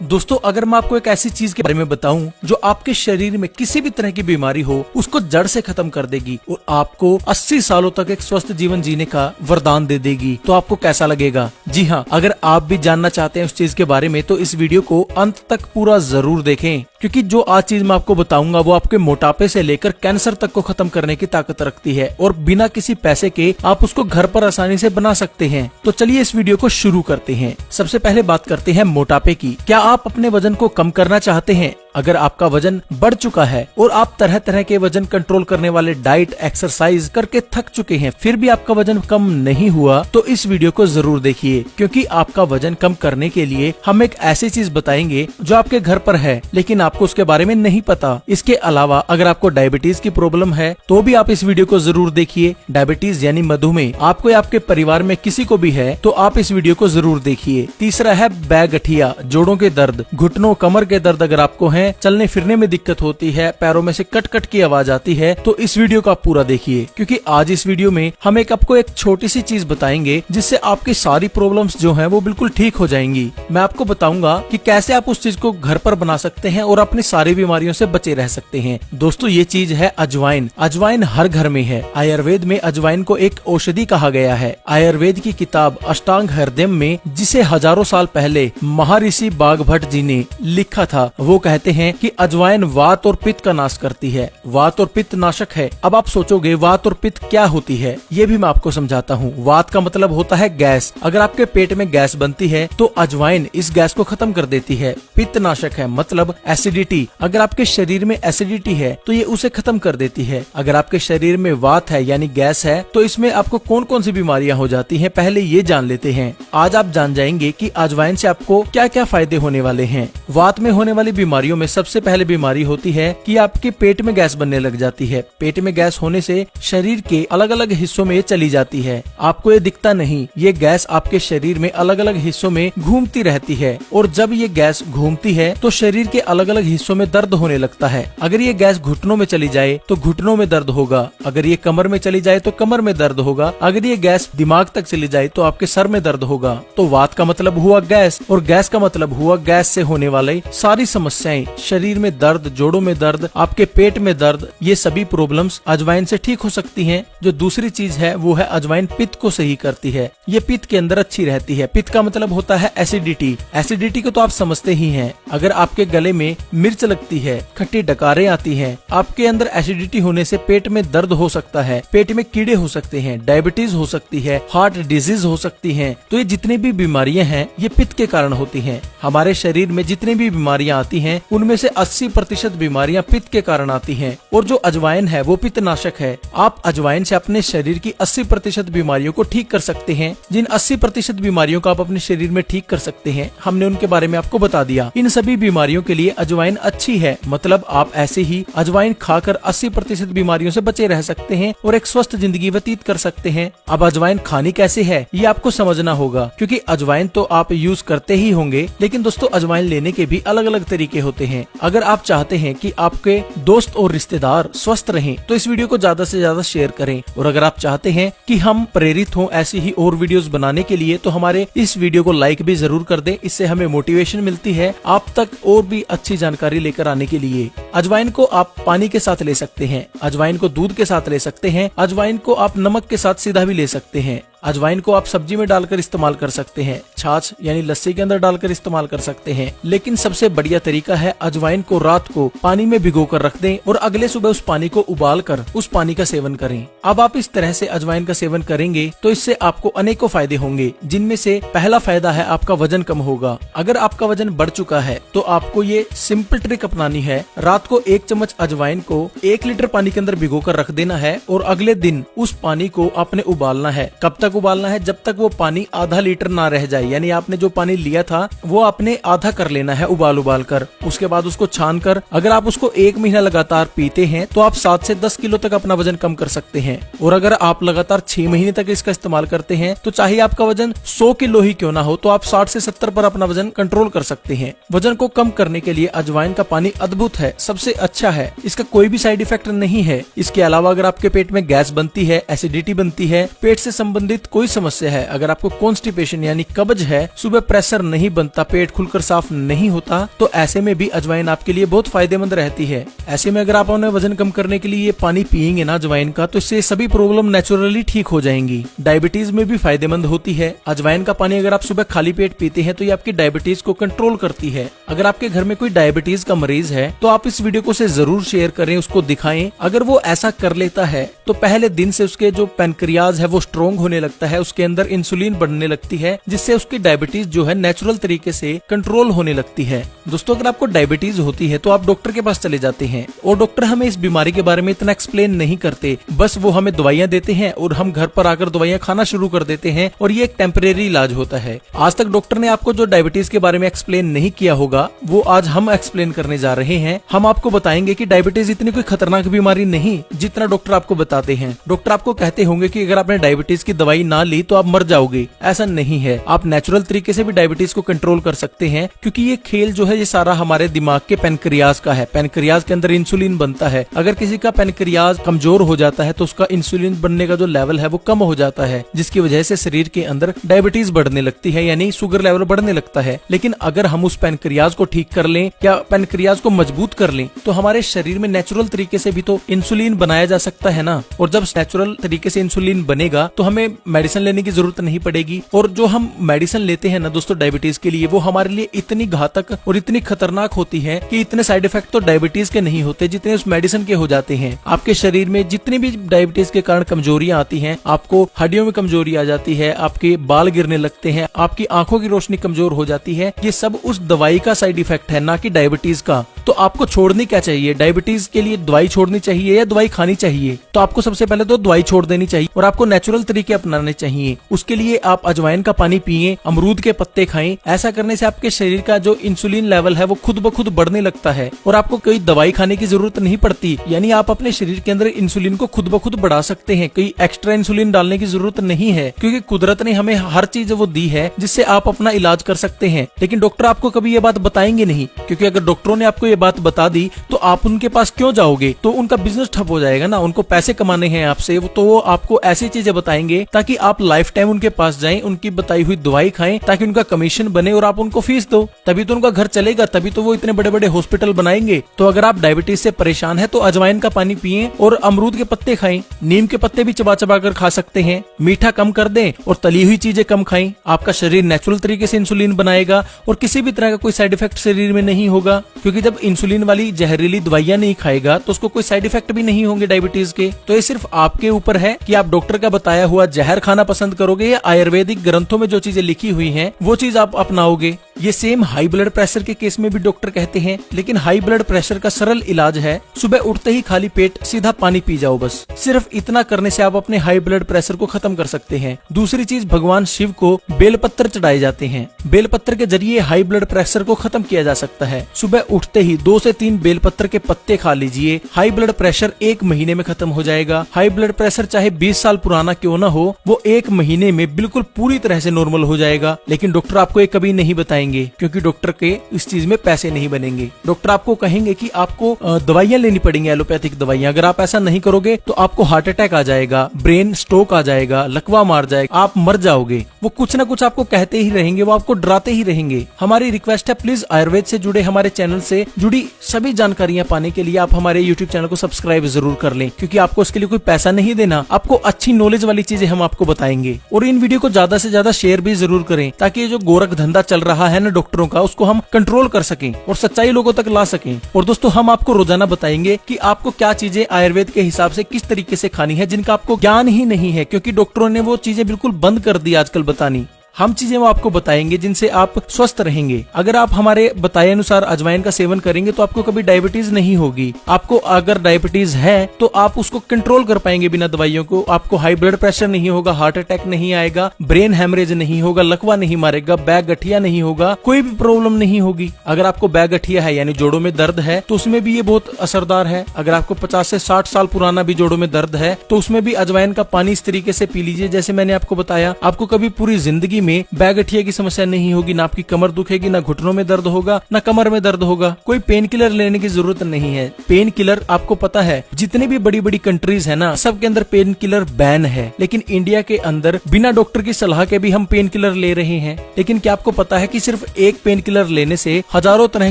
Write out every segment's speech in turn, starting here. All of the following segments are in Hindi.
दोस्तों अगर मैं आपको एक ऐसी चीज के बारे में बताऊं जो आपके शरीर में किसी भी तरह की बीमारी हो उसको जड़ से खत्म कर देगी और आपको 80 सालों तक एक स्वस्थ जीवन जीने का वरदान दे देगी, तो आपको कैसा लगेगा? जी हाँ, अगर आप भी जानना चाहते हैं उस चीज के बारे में तो इस वीडियो को अंत तक पूरा जरूर देखें, क्योंकि जो आज चीज मैं आपको बताऊंगा वो आपके मोटापे से लेकर कैंसर तक को खत्म करने की ताकत रखती है और बिना किसी पैसे के आप उसको घर पर आसानी से बना सकते हैं। तो चलिए इस वीडियो को शुरू करते हैं। सबसे पहले बात करते हैं मोटापे की। क्या आप अपने वजन को कम करना चाहते हैं? अगर आपका वजन बढ़ चुका है और आप तरह तरह के वजन कंट्रोल करने वाले डाइट एक्सरसाइज करके थक चुके हैं, फिर भी आपका वजन कम नहीं हुआ, तो इस वीडियो को जरूर देखिए, क्योंकि आपका वजन कम करने के लिए हम एक ऐसी चीज बताएंगे जो आपके घर पर है लेकिन आपको उसके बारे में नहीं पता। इसके अलावा अगर आपको डायबिटीज की प्रॉब्लम है तो भी आप इस वीडियो को जरूर देखिए। डायबिटीज यानी मधुमेह आपको या आपके परिवार में किसी को भी है तो आप इस वीडियो को जरूर देखिए। तीसरा है बैगठिया, जोड़ों के दर्द, घुटनों कमर के दर्द अगर आपको है, चलने फिरने में दिक्कत होती है, पैरों में से कट कट की आवाज आती है, तो इस वीडियो को आप पूरा देखिए, क्योंकि आज इस वीडियो में हम आपको एक छोटी सी चीज बताएंगे जिससे आपकी सारी प्रॉब्लम्स जो हैं वो बिल्कुल ठीक हो जाएंगी। मैं आपको बताऊंगा कि कैसे आप उस चीज को घर पर बना सकते हैं और अपनी सारी बीमारियों से बचे रह सकते हैं। दोस्तों ये चीज है अजवाइन। अजवाइन हर घर में है। आयुर्वेद में अजवाइन को एक औषधि कहा गया है। आयुर्वेद की किताब अष्टांग हृदयम में, जिसे हजारों साल पहले महर्षि बाघभट्ट जी ने लिखा था, वो कहते हैं कि अजवाइन वात और पित्त का नाश करती है। वात और पित्त नाशक है। अब आप सोचोगे वात और पित्त क्या होती है, ये भी मैं आपको समझाता हूँ। वात का मतलब होता है गैस। अगर आपके पेट में गैस बनती है तो अजवाइन इस गैस को खत्म कर देती है। पित्त नाशक है मतलब एसिडिटी। अगर आपके शरीर में एसिडिटी है तो ये उसे खत्म कर देती है। अगर आपके शरीर में वात है यानी गैस है तो इसमें आपको कौन कौन सी बीमारियां हो जाती हैं, पहले ये जान लेते हैं। आज आप जान जाएंगे कि अजवाइन से आपको क्या क्या फायदे होने वाले हैं। वात में होने वाली बीमारियों में सबसे पहले बीमारी होती है कि आपके पेट में गैस बनने लग जाती है। पेट में गैस होने से शरीर के अलग अलग हिस्सों में चली जाती है। आपको ये दिखता नहीं, ये गैस आपके शरीर में अलग अलग हिस्सों में घूमती रहती है और जब ये गैस घूमती है तो शरीर के अलग अलग हिस्सों में दर्द होने लगता है। अगर ये गैस घुटनों में चली जाए तो घुटनों में दर्द होगा। अगर ये कमर में चली जाए तो कमर में दर्द होगा। अगर ये गैस दिमाग तक चली जाए तो आपके सर में दर्द होगा। तो वात का मतलब हुआ गैस और गैस का मतलब हुआ गैस से होने वाले सारी समस्याएं, शरीर में दर्द, जोड़ों में दर्द, आपके पेट में दर्द, ये सभी प्रॉब्लम्स अजवाइन से ठीक हो सकती हैं। जो दूसरी चीज है वो है अजवाइन पित्त को सही करती है। ये पित्त के अंदर अच्छी रहती है। पित्त का मतलब होता है एसिडिटी। एसिडिटी को तो आप समझते ही हैं। अगर आपके गले में मिर्च लगती है, खट्टी डकारें आती हैं, आपके अंदर एसिडिटी होने से पेट में दर्द हो सकता है, पेट में कीड़े हो सकते हैं, डायबिटीज हो सकती है, हार्ट डिजीज हो सकती है, तो ये जितनी भी बीमारियां हैं ये पित्त के कारण होती हैं। हमारे शरीर में जितनी भी बीमारियां आती हैं उनमें से 80% बीमारियां पित्त के कारण आती हैं और जो अजवाइन है वो पित्त नाशक है। आप अजवाइन से अपने शरीर की 80% बीमारियों को ठीक कर सकते हैं। जिन 80% बीमारियों को आप अपने शरीर में ठीक कर सकते हैं हमने उनके बारे में आपको बता दिया। इन सभी बीमारियों के लिए अजवाइन अच्छी है, मतलब आप ऐसे ही अजवाइन खाकर 80% बीमारियों से बचे रह सकते हैं और एक स्वस्थ जिंदगी व्यतीत कर सकते हैं। अब अजवाइन खानी कैसे है ये आपको समझना होगा, क्योंकि अजवाइन तो आप यूज करते ही होंगे, लेकिन दोस्तों अजवाइन लेने के भी अलग अलग तरीके होते हैं। अगर आप चाहते हैं कि आपके दोस्त और रिश्तेदार स्वस्थ रहें तो इस वीडियो को ज्यादा से ज्यादा शेयर करें, और अगर आप चाहते हैं कि हम प्रेरित हों ऐसी ही और वीडियोस बनाने के लिए तो हमारे इस वीडियो को लाइक भी जरूर कर दें। इससे हमें मोटिवेशन मिलती है आप तक और भी अच्छी जानकारी लेकर आने के लिए। अजवाइन को आप पानी के साथ ले सकते हैं, अजवाइन को दूध के साथ ले सकते हैं, अजवाइन को आप नमक के साथ सीधा भी ले सकते हैं, अजवाइन को आप सब्जी में डालकर इस्तेमाल कर सकते हैं, छाछ यानी लस्सी के अंदर डालकर इस्तेमाल कर सकते हैं। लेकिन सबसे बढ़िया तरीका है अजवाइन को रात को पानी में भिगोकर रख दें और अगले सुबह उस पानी को उबालकर उस पानी का सेवन करें। अब आप इस तरह से अजवाइन का सेवन करेंगे तो इससे आपको अनेकों फायदे होंगे, जिनमें से पहला फायदा है आपका वजन कम होगा। अगर आपका वजन बढ़ चुका है तो आपको ये सिंपल ट्रिक अपनानी है। रात को 1 चम्मच अजवाइन को 1 लीटर पानी के अंदर भिगोकर रख देना है और अगले दिन उस पानी को आपने उबालना है। कब तक उबालना है? जब तक वो पानी आधा लीटर ना रह जाए, यानी आपने जो पानी लिया था वो आपने आधा कर लेना है उबाल कर। उसके बाद उसको छान कर अगर आप उसको 1 महीना लगातार पीते हैं तो आप 7 से 10 किलो तक अपना वजन कम कर सकते हैं। और अगर आप लगातार 6 महीने तक इसका इस्तेमाल करते हैं तो चाहे आपका वजन 100 किलो ही क्यों ना हो तो आप 60 से 70 पर अपना वजन कंट्रोल कर सकते हैं। वजन को कम करने के लिए अजवाइन का पानी अद्भुत है, सबसे अच्छा है। इसका कोई भी साइड इफेक्ट नहीं है। इसके अलावा अगर आपके पेट में गैस बनती है, एसिडिटी बनती है, पेट से संबंधित सम्मिलित कोई समस्या है, अगर आपको कॉन्स्टिपेशन यानी कब्ज है, सुबह प्रेशर नहीं बनता, पेट खुलकर साफ नहीं होता, तो ऐसे में भी अजवाइन आपके लिए बहुत फायदेमंद रहती है। ऐसे में अगर आप अपने वजन कम करने के लिए ये पानी पियेंगे ना अजवाइन का, तो इससे सभी प्रॉब्लम नेचुरली ठीक हो जाएंगी। डायबिटीज में भी फायदेमंद होती है। अजवाइन का पानी अगर आप सुबह खाली पेट पीते हैं तो ये आपकी डायबिटीज को कंट्रोल करती है। अगर आपके घर में कोई डायबिटीज का मरीज है तो आप इस वीडियो को से जरूर शेयर करें, उसको दिखाएं। अगर वो ऐसा कर लेता है तो पहले दिन से उसके जो पैनक्रियाज है वो स्ट्रोंग होने लगता है, उसके अंदर इंसुलिन बढ़ने लगती है, जिससे उसकी डायबिटीज जो है नेचुरल तरीके से कंट्रोल होने लगती है। दोस्तों, अगर आपको डायबिटीज होती है तो आप डॉक्टर के पास चले जाते हैं और डॉक्टर हमें इस बीमारी के बारे में इतना एक्सप्लेन नहीं करते, बस वो हमें दवाइयां देते हैं और हम घर पर आकर दवाइयां खाना शुरू कर देते हैं और ये एक टेम्परेरी इलाज होता है। आज तक डॉक्टर ने आपको जो डायबिटीज के बारे में एक्सप्लेन नहीं किया होगा वो आज हम एक्सप्लेन करने जा रहे हैं। हम आपको बताएंगे कि डायबिटीज इतनी कोई खतरनाक बीमारी नहीं जितना डॉक्टर आपको बताते हैं। डॉक्टर आपको कहते होंगे कि अगर आपने डायबिटीज की दवाई ना ली तो आप मर जाओगे, ऐसा नहीं है। आप नेचुरल तरीके से भी डायबिटीज को कंट्रोल कर सकते हैं, क्योंकि ये खेल जो है ये सारा हमारे दिमाग के पैनक्रियाज का है। पैनक्रियाज के अंदर इंसुलिन बनता है। अगर किसी का पैनक्रियाज कमजोर हो जाता है तो उसका इंसुलिन बनने का जो लेवल है वो कम हो जाता है, जिसकी वजह से शरीर के अंदर डायबिटीज बढ़ने लगती है, यानी शुगर लेवल बढ़ने लगता है। लेकिन अगर हम उस पैनक्रियाज को ठीक कर लें या पैनक्रियाज को मजबूत कर लें तो हमारे शरीर में नेचुरल तरीके से भी तो इंसुलिन बनाया जा सकता है ना। और जब नेचुरल तरीके से इंसुलिन बनेगा तो हमें मेडिसिन लेने की जरूरत नहीं पड़ेगी। और जो हम मेडिसिन लेते हैं ना दोस्तों डायबिटीज के लिए, वो हमारे लिए इतनी घातक और इतनी खतरनाक होती है कि इतने साइड इफेक्ट तो डायबिटीज के नहीं होते जितने उस मेडिसिन के हो जाते हैं। आपके शरीर में जितनी भी डायबिटीज के कारण कमजोरियां आती हैं, आपको हड्डियों में कमजोरी आ जाती है, आपके बाल गिरने लगते हैं, आपकी आंखों की रोशनी कमजोर हो जाती है, ये सब उस दवाई का साइड इफेक्ट है, ना कि डायबिटीज का। तो आपको छोड़नी क्या चाहिए? डायबिटीज के लिए दवाई छोड़नी चाहिए या दवाई खानी चाहिए? तो आपको सबसे पहले तो दवाई छोड़ देनी चाहिए और आपको नेचुरल तरीके अपनाने चाहिए। उसके लिए आप अजवाइन का पानी पिए, अमरूद के पत्ते खाएं। ऐसा करने से आपके शरीर का जो इंसुलिन लेवल है वो खुद ब खुद बढ़ने लगता है और आपको कोई दवाई खाने की जरूरत नहीं पड़ती। यानी आप अपने शरीर के अंदर इंसुलिन को खुद ब खुद बढ़ा सकते हैं। कोई एक्स्ट्रा इंसुलिन डालने की जरूरत नहीं है, क्योंकि कुदरत ने हमें हर चीज वो दी है जिससे आप अपना इलाज कर सकते हैं। लेकिन डॉक्टर आपको कभी ये बात बताएंगे नहीं, क्योंकि अगर डॉक्टरों ने आपको ये बात बता दी तो आप उनके पास क्यों जाओगे? तो उनका बिजनेस ठप हो जाएगा ना। उनको पैसे कमाने हैं आपसे, तो वो आपको ऐसी चीजें बताएंगे ताकि आप लाइफ टाइम उनके पास जाएं, उनकी बताई हुई दवाई खाएं, ताकि उनका कमीशन बने और आप उनको फीस दो। तभी तो उनका घर चलेगा, तभी तो वो इतने बड़े बड़े हॉस्पिटल बनाएंगे। तो अगर आप डायबिटीज से परेशान है तो अजवाइन का पानी पिए और अमरूद के पत्ते खाएं। नीम के पत्ते भी चबा चबा कर खा सकते हैं। मीठा कम कर दें और तली हुई चीजें कम खाएं। आपका शरीर नेचुरल तरीके से इंसुलिन बनाएगा और किसी भी तरह का कोई साइड इफेक्ट शरीर में नहीं होगा, क्योंकि जब इंसुलिन वाली जहरीली दवाइयां नहीं खाएगा तो उसको कोई साइड इफेक्ट भी नहीं होंगे डायबिटीज के। तो ये सिर्फ आपके ऊपर है कि आप डॉक्टर का बताया हुआ जहर खाना पसंद करोगे या आयुर्वेदिक ग्रंथों में जो चीजें लिखी हुई हैं वो चीज आप अपनाओगे। ये सेम हाई ब्लड प्रेशर के केस में भी डॉक्टर कहते हैं, लेकिन हाई ब्लड प्रेशर का सरल इलाज है सुबह उठते ही खाली पेट सीधा पानी पी जाओ। बस सिर्फ इतना करने से आप अपने हाई ब्लड प्रेशर को खत्म कर सकते हैं। दूसरी चीज, भगवान शिव को बेलपत्र चढ़ाए जाते हैं। बेलपत्र के जरिए हाई ब्लड प्रेशर को खत्म किया जा सकता है। सुबह उठते ही 2 से 3 बेलपत्र के पत्ते खा लीजिए, हाई ब्लड प्रेशर 1 महीने में खत्म हो जाएगा। हाई ब्लड प्रेशर चाहे 20 साल पुराना क्यों ना हो, वो 1 महीने में बिल्कुल पूरी तरह से नॉर्मल हो जाएगा। लेकिन डॉक्टर आपको ये कभी नहीं बताएंगे, क्योंकि डॉक्टर के इस चीज में पैसे नहीं बनेंगे। डॉक्टर आपको कहेंगे कि आपको दवाइयां लेनी पड़ेंगी, एलोपैथिक दवाइयां। अगर आप ऐसा नहीं करोगे तो आपको हार्ट अटैक आ जाएगा, ब्रेन स्ट्रोक आ जाएगा, लकवा मार जाएगा, आप मर जाओगे। वो कुछ ना कुछ आपको कहते ही रहेंगे, वो आपको डराते ही रहेंगे। हमारी रिक्वेस्ट है, प्लीज आयुर्वेद से जुड़े हमारे चैनल से जुड़ी सभी जानकारियां पाने के लिए आप हमारे यूट्यूब चैनल को सब्सक्राइब जरूर कर लें, क्योंकि आपको इसके लिए कोई पैसा नहीं देना। आपको अच्छी नॉलेज वाली चीजें हम आपको बताएंगे। और इन वीडियो को ज्यादा से ज्यादा शेयर भी जरूर करें, ताकि ये जो गोरख धंधा चल रहा है ना डॉक्टरों का, उसको हम कंट्रोल कर सकें और सच्चाई लोगों तक ला सकें। और दोस्तों, हम आपको रोजाना बताएंगे कि आपको क्या चीजें आयुर्वेद के हिसाब से किस तरीके से खानी है, जिनका आपको ज्ञान ही नहीं है, क्योंकि डॉक्टरों ने वो चीजें बिल्कुल बंद कर दी आजकल बतानी। हम चीजें वो आपको बताएंगे जिनसे आप स्वस्थ रहेंगे। अगर आप हमारे बताए अनुसार अजवाइन का सेवन करेंगे तो आपको कभी डायबिटीज नहीं होगी। आपको अगर डायबिटीज है तो आप उसको कंट्रोल कर पाएंगे बिना दवाइयों को। आपको हाई ब्लड प्रेशर नहीं होगा, हार्ट अटैक नहीं आएगा, ब्रेन हेमरेज नहीं होगा, लकवा नहीं मारेगा, बैक गठिया नहीं होगा, कोई भी प्रॉब्लम नहीं होगी। अगर आपको बैक गठिया है यानी जोड़ों में दर्द है तो उसमें भी ये बहुत असरदार है। अगर आपको 50 से 60 साल पुराना भी जोड़ों में दर्द है तो उसमें भी अजवाइन का पानी इस तरीके से पी लीजिए जैसे मैंने आपको बताया। आपको कभी पूरी जिंदगी में बैगठिया की समस्या नहीं होगी, ना आपकी कमर दुखेगी, ना घुटनों में दर्द होगा, ना कमर में दर्द होगा। कोई पेन किलर लेने की जरूरत नहीं है। पेन किलर आपको पता है जितनी भी बड़ी बड़ी कंट्रीज है ना, सबके अंदर पेन किलर बैन है, लेकिन इंडिया के अंदर बिना डॉक्टर की सलाह के भी हम पेन किलर ले रहे हैं। लेकिन क्या आपको पता है कि सिर्फ एक पेन किलर लेने से हजारों तरह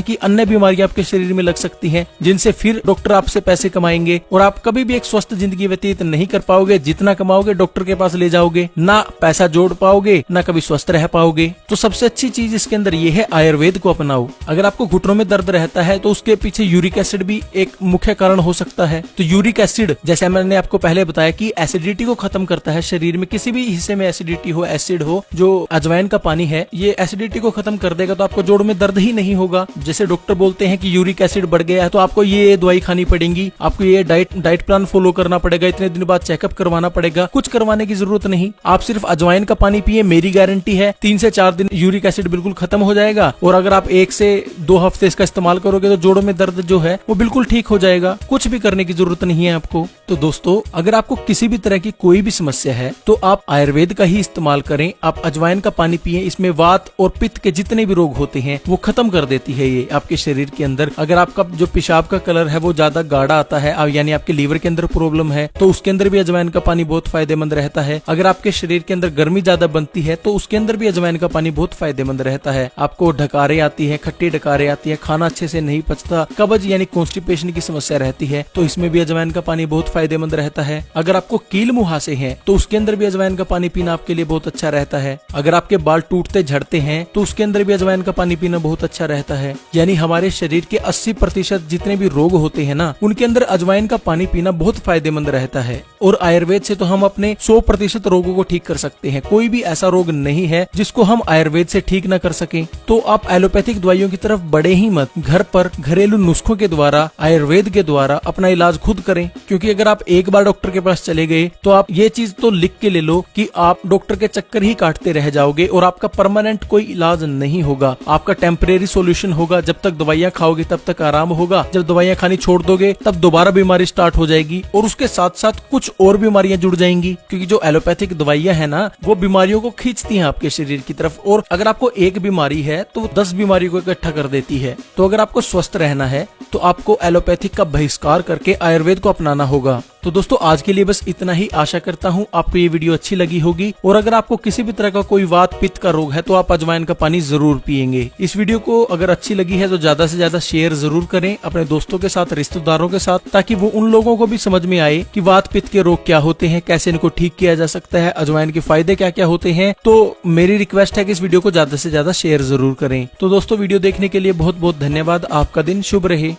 की अन्य बीमारियां आपके शरीर में लग सकती हैं, जिनसे फिर डॉक्टर आपसे पैसे कमाएंगे और आप कभी भी एक स्वस्थ जिंदगी व्यतीत नहीं कर पाओगे। जितना कमाओगे डॉक्टर के पास ले जाओगे, ना पैसा जोड़ पाओगे, ना कभी स्वस्थ रह पाओगे। तो सबसे अच्छी चीज इसके अंदर ये है, आयुर्वेद को अपनाओ। अगर आपको घुटनों में दर्द रहता है तो उसके पीछे यूरिक एसिड भी एक मुख्य कारण हो सकता है। तो यूरिक एसिड, जैसे मैंने आपको पहले बताया कि एसिडिटी को खत्म करता है। शरीर में किसी भी हिस्से में एसिडिटी हो, एसिड हो, जो अजवाइन का पानी है ये एसिडिटी को खत्म कर देगा, तो आपको जोड़ में दर्द ही नहीं होगा। जैसे डॉक्टर बोलते हैं कि यूरिक एसिड बढ़ गया है तो आपको ये दवाई खानी पड़ेगी, आपको ये डाइट प्लान फॉलो करना पड़ेगा, इतने दिन बाद चेकअप करवाना पड़ेगा। कुछ करवाने की जरूरत नहीं, आप सिर्फ अजवाइन का पानी पिए, मेरी गारंटी है 3 से 4 दिन यूरिक एसिड बिल्कुल खत्म हो जाएगा। और अगर आप 1 से 2 हफ्ते इसका इस्तेमाल करोगे तो जोड़ों में दर्द जो है वो बिल्कुल ठीक हो जाएगा। कुछ भी करने की जरूरत नहीं है आपको। तो दोस्तों, अगर आपको किसी भी तरह की कोई भी समस्या है तो आप आयुर्वेद का ही इस्तेमाल करें। आप अजवाइन का पानी पिए, इसमें वात और पित्त के जितने भी रोग होते हैं वो खत्म कर देती है ये आपके शरीर के अंदर। अगर आपका जो पेशाब का कलर है वो ज्यादा गाढ़ा आता है, यानी आपके लीवर के अंदर प्रॉब्लम है, तो उसके अंदर भी अजवाइन का पानी बहुत फायदेमंद रहता है। अगर आपके शरीर के अंदर गर्मी ज्यादा बनती है तो उसके अंदर भी अजवाइन का पानी बहुत फायदेमंद रहता है। आपको डकारे आती है, खट्टी डकारे आती है, खाना अच्छे से नहीं पचता, कब्ज यानी कॉन्स्टिपेशन की समस्या रहती है, तो इसमें भी अजवाइन का पानी बहुत फायदेमंद रहता है। अगर आपको कील मुहासे हैं तो उसके अंदर भी अजवाइन का पानी पीना आपके लिए बहुत अच्छा रहता है। अगर आपके बाल टूटते झड़ते हैं तो उसके अंदर भी अजवाइन का पानी पीना बहुत अच्छा रहता है। यानी हमारे शरीर के 80% जितने भी रोग होते हैं ना, उनके अंदर अजवाइन का पानी पीना बहुत फायदेमंद रहता है। और आयुर्वेद से तो हम अपने 100% रोगों को ठीक कर सकते हैं। कोई भी ऐसा रोग नहीं है जिसको हम आयुर्वेद से ठीक न कर सकें। तो आप एलोपैथिक दवाइयों की तरफ बढ़े ही मत, घर पर घरेलू नुस्खों के द्वारा, आयुर्वेद के द्वारा अपना इलाज खुद करें। क्योंकि अगर आप एक बार डॉक्टर के पास चले गए तो आप ये चीज तो लिख के ले लो कि आप डॉक्टर के चक्कर ही काटते रह जाओगे और आपका परमानेंट कोई इलाज नहीं होगा। आपका टेम्परेरी सॉल्यूशन होगा, जब तक दवाइयाँ खाओगे तब तक आराम होगा, जब दवाइयाँ खानी छोड़ दोगे तब दोबारा बीमारी स्टार्ट हो जाएगी और उसके साथ साथ कुछ और बीमारियां जुड़ जाएंगी। क्योंकि जो एलोपैथिक दवाइयां है ना, वो बीमारियों को खींचती हैं आपके शरीर की तरफ, और अगर आपको एक बीमारी है तो वो 10 बीमारियों को इकट्ठा कर देती है। तो अगर आपको स्वस्थ रहना है तो आपको एलोपैथिक का बहिष्कार करके आयुर्वेद को अपनाना होगा। तो दोस्तों, आज के लिए बस इतना ही। आशा करता हूँ आपको ये वीडियो अच्छी लगी होगी, और अगर आपको किसी भी तरह का कोई वात पित्त का रोग है तो आप अजवाइन का पानी जरूर पिएंगे। इस वीडियो को अगर अच्छी लगी है तो ज्यादा से ज्यादा शेयर जरूर करें अपने दोस्तों के साथ, रिश्तेदारों के साथ, ताकि वो उन लोगों को भी समझ में आए कि वात पित्त के रोग क्या होते हैं, कैसे इनको ठीक किया जा सकता है, अजवाइन के फायदे क्या क्या होते हैं। तो मेरी रिक्वेस्ट है कि इस वीडियो को ज्यादा से ज्यादा शेयर जरूर करें। तो दोस्तों, वीडियो देखने के लिए बहुत बहुत धन्यवाद। आपका दिन शुभ रहे।